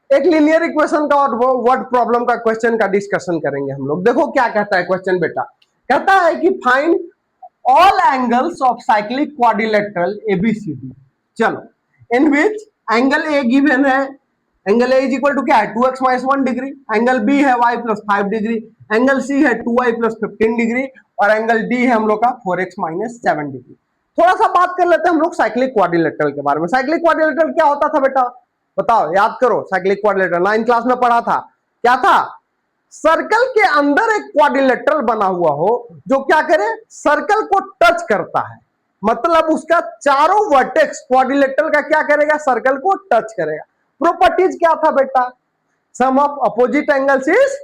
एक linear equation का और वर्ड प्रॉब्लम का क्वेश्चन का डिस्कशन करेंगे हम लोग। देखो क्या कहता है क्वेश्चन बेटा, कहता है कि find all angles of cyclic quadrilateral ABCD. चलो, in which angle A given है, angle A is equal to क्या है 2x minus 1 degree, angle B है y plus 5 degree, angle C है 2y प्लस 15 डिग्री और एंगल डी है हम लोग का 4x माइनस 7 डिग्री। थोड़ा सा बात कर लेते हैं हम लोग साइक्लिक क्वाड्रिलेटरल के बारे में। साइक्लिक क्वाड्रिलेटरल क्या होता था बेटा, बताओ, याद करो। साइक्लिक क्वाड्रिलेटरल 9th क्लास में पढ़ा था, क्या था? सर्कल के अंदर एक क्वाड्रिलेटरल बना हुआ हो जो क्या करे, सर्कल को टच करता है, मतलब उसका चारों वर्टेक्स क्वाड्रिलेटरल का क्या करेगा, सर्कल को टच करेगा। प्रॉपर्टीज क्या था बेटा, sum of opposite angles is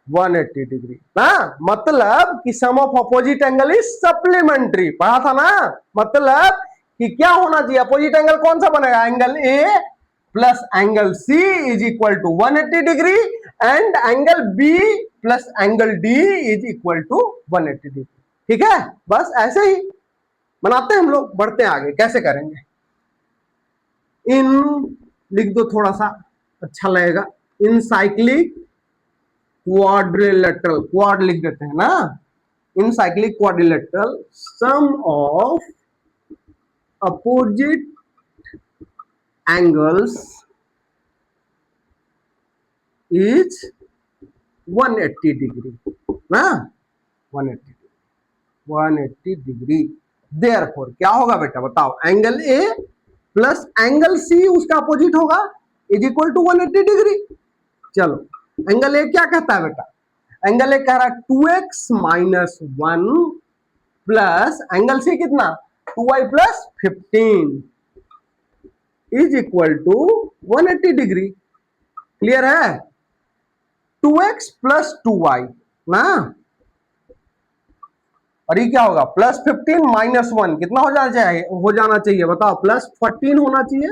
180 degree ना, मतलब कि sum of opposite angle is supplementary, पढ़ा था ना। मतलब कि क्या होना चाहिए, अपोजिट एंगल कौन सा बनेगा, angle A plus angle C is equal to 180 degree and angle B plus angle D is equal to 180 degree. ठीक है, बस ऐसे ही बनाते हैं हम लोग, बढ़ते हैं आगे। कैसे करेंगे, इन लिख दो थोड़ा सा अच्छा लगेगा, इन साइक्लिक क्वाड्रिलेटरल, क्वाड लिख देते हैं ना, in cyclic quadrilateral sum of opposite angles is 180 degree ना, 180 डिग्री। देयरफॉर क्या होगा बेटा, बताओ, angle A plus angle C उसका अपोजिट होगा इज इक्वल टू 180 डिग्री। चलो, एंगल ए क्या कहता है बेटा, एंगल ए कह रहा है 2x minus 1 plus angle C कितना 2y plus 15 is equal to 180 degree. Clear है, 2x प्लस 2y ना, और ये क्या होगा प्लस 15 माइनस 1 कितना हो जाना चाहिए बताओ, प्लस 14 होना चाहिए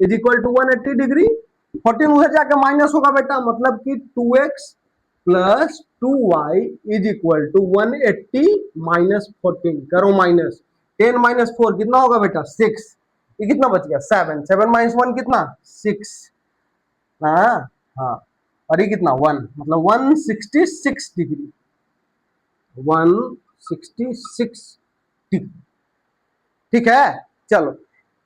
इज इक्वल टू 180 डिग्री। 14 उधर जाके माइनस होगा बेटा, मतलब कि 2x plus 2y is equal to 180 minus 14, करो माइनस 10 माइनस 4 कितना होगा बेटा 6, ये कितना बच गया 7, 7 माइनस 1 कितना 6, हाँ, और ये कितना 1, मतलब 166 डिग्री, 166 डिग्री। ठीक है, चलो,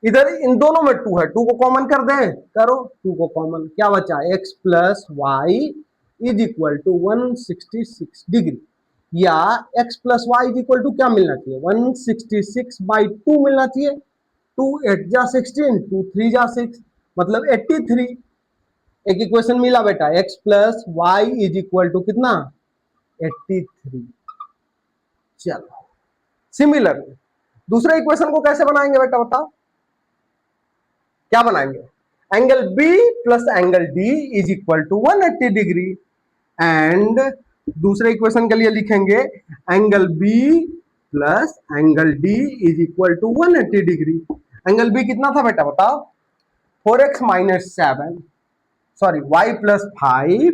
इधर इन दोनों में 2 है, 2 को कॉमन कर दे, करो 2 को कॉमन, क्या बचा x plus Y is equal to 166 degree, या x plus Y is equal to क्या मिलना चाहिए 166 बाई 2 मिलना चाहिए, 2 8 जा 16, 2 3 जा 6, मतलब 83। एक इक्वेशन मिला बेटा, x plus Y is equal to कितना 83। चलो, सिमिलरली दूसरे इक्वेशन को कैसे बनाएंगे बेटा, बताओ क्या बनाएंगे, angle B plus angle D is equal to 180 degree, and दूसरे इक्वेशन के लिए लिखेंगे angle B plus angle D is equal to 180 degree. Angle B कितना था बेटा बताओ, 4x minus 7, sorry y plus 5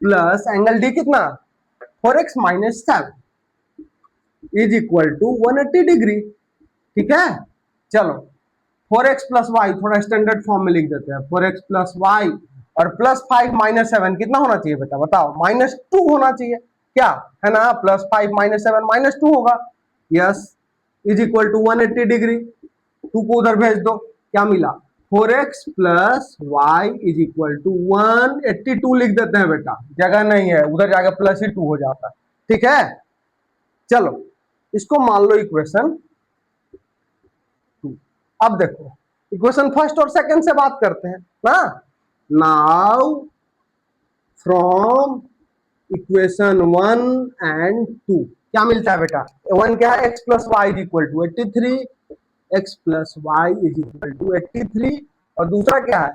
plus angle D कितना 4x minus 7 is equal to 180 degree. ठीक है, चलो 4x प्लस वाई थोड़ा स्टैंडर्ड फॉर्म में लिख देते हैं, 4x प्लस वाई और प्लस 5 माइनस 7 कितना होना चाहिए बेटा बताओ, -2 होना चाहिए, क्या है ना, प्लस 5 माइनस 7 -2 होगा, yes, is equal to 180 degree. 2 को उधर भेज दो, क्या मिला 4x plus Y is equal to 182 लिख देते हैं बेटा, जगह नहीं है उधर जाकर प्लस ही 2 हो जाता है। ठीक है, चलो इसको मान लो इक्वेशन 2। अब देखो इक्वेशन फर्स्ट और सेकंड से बात करते हैं ना, नाउ फ्रॉम इक्वेशन 1 एंड 2 क्या मिलता है बेटा, 1 क्या है x plus Y is equal to 83, x plus Y is equal to 83, और दूसरा क्या है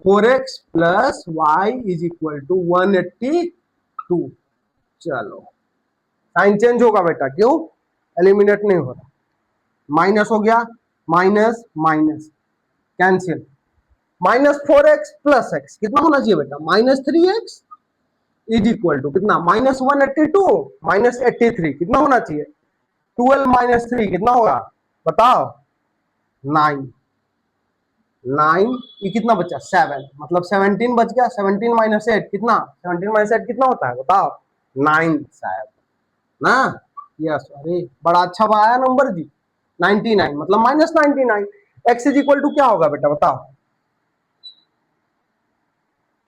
4x plus Y is equal to 182। चलो साइन चेंज होगा बेटा, क्यों, एलिमिनेट नहीं हो रहा, माइनस हो गया, minus minus cancel, -4x plus x कितना होना चाहिए बेटा -3x इज इक्वल टू कितना -182 -83 कितना होना चाहिए 12 माइनस 3 कितना होगा बताओ 9, 9, ये कितना बचा 7, मतलब 17 बच गया। 17 माइनस 8 कितना, 17 माइनस 8 कितना होता है बताओ, 9 शायद ना। यस, अरे बड़ा अच्छा आया नंबर जी, 99 मतलब -99। एक्स इज इक्वल टू क्या होगा बेटा बताओ,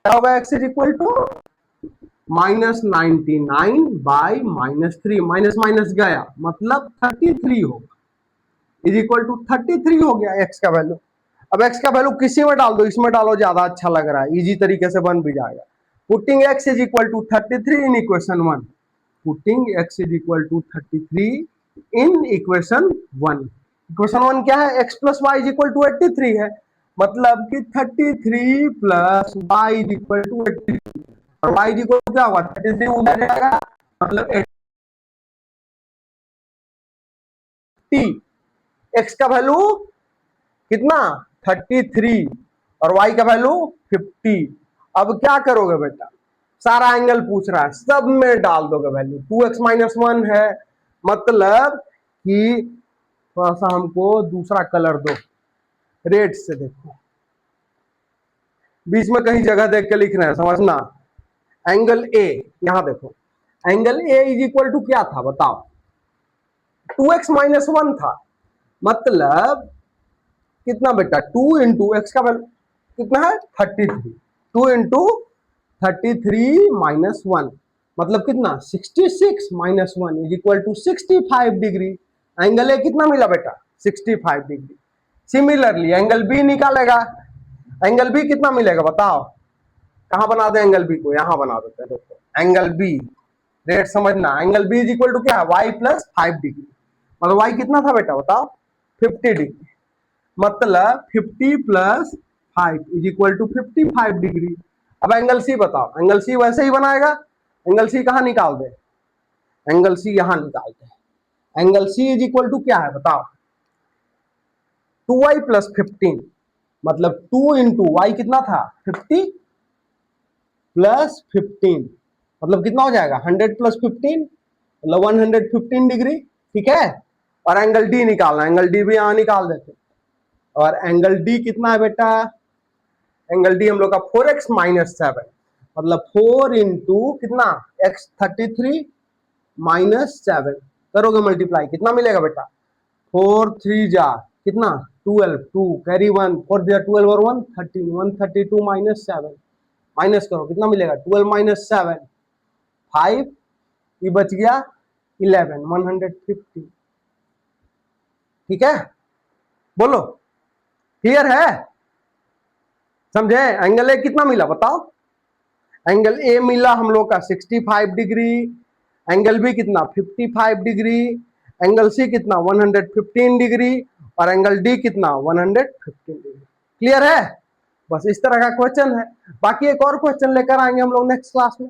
क्या होगा, x is equal to -99/-3, minus minus गया मतलब 33 होगा, इज इक्वल टू 33 हो गया एक्स का वैल्यू। अब एक्स का वैल्यू किसी में डाल दो, इसमें डालो, ज्यादा अच्छा लग रहा है, इजी तरीके से बन भी जाएगा। Putting x is equal to 33 in equation 1, putting x is equal to 33 in equation 1। Equation 1 क्या है, x plus Y is equal to 83 है, मतलब कि 33 plus Y is equal to 83, और वाई इज इक्वल टू क्या होगा, 33 उधर जाएगा, मतलब 80। एक्स का वैल्यू कितना 33 और y का वैल्यू 50। अब क्या करोगे बेटा, सारा एंगल पूछ रहा है, सब में डाल दोगे वैल्यू। 2x-1 है, मतलब कि थोड़ा सा हमको दूसरा कलर दो, रेड से देखो, बीच में कहीं जगह देख के लिखना है, समझना। एंगल ए, यहां देखो, angle A is equal to क्या था बताओ, 2x-1 था, मतलब कितना बेटा, 2 इंटू एक्स का वैल्यू कितना है 33, 2 इंटू 33-1, मतलब कितना 66-1 is equal to 65 degree. Angle A कितना मिला बेटा 65 डिग्री। सिमिलरली एंगल बी निकालेगा, एंगल बी कितना मिलेगा बताओ, कहां बना दे एंगल बी को, यहां बना देते हैं, देखो एंगल बी, रेट समझना, angle B is equal to क्या है, वाई प्लस 5 डिग्री, मतलब वाई कितना था बेटा बताओ 50 डिग्री, मतलब 50 plus 5 is equal to 55 degree. अब एंगल सी बताओ, एंगल सी वैसे ही बनाएगा, एंगल सी कहां निकाल दे, एंगल सी यहां निकाल दे, angle C is equal to क्या है बताओ, 2y प्लस 15, मतलब 2 इंटू वाई कितना था 50 प्लस 15, मतलब कितना हो जाएगा 100 प्लस 15, मतलब 115 डिग्री, ठीक है। और एंगल डी निकालना, एंगल डी भी यहां निकाल देते, और एंगल डी कितना है बेटा, एंगल डी हम लोग का 4x-7, मतलब 4 इंटू कितना x 33-7, करोगे मल्टीप्लाई कितना मिलेगा बेटा, 4 3 जा कितना 12, 2 कैरी 1, 4 दिया 12 और 1 13, 132-7, माइनस करो कितना मिलेगा 12-7, 5, ये बच गया 11, 150, ठीक है, बोलो क्लियर है, समझे। एंगल ए कितना मिला बताओ, एंगल ए मिला हम लोग का 65 डिग्री, एंगल बी कितना 55 डिग्री, एंगल सी कितना 115 डिग्री, और एंगल डी कितना 115 डिग्री। क्लियर है, बस इस तरह का क्वेश्चन है। बाकी एक और क्वेश्चन लेकर आएंगे हम लोग नेक्स्ट क्लास में।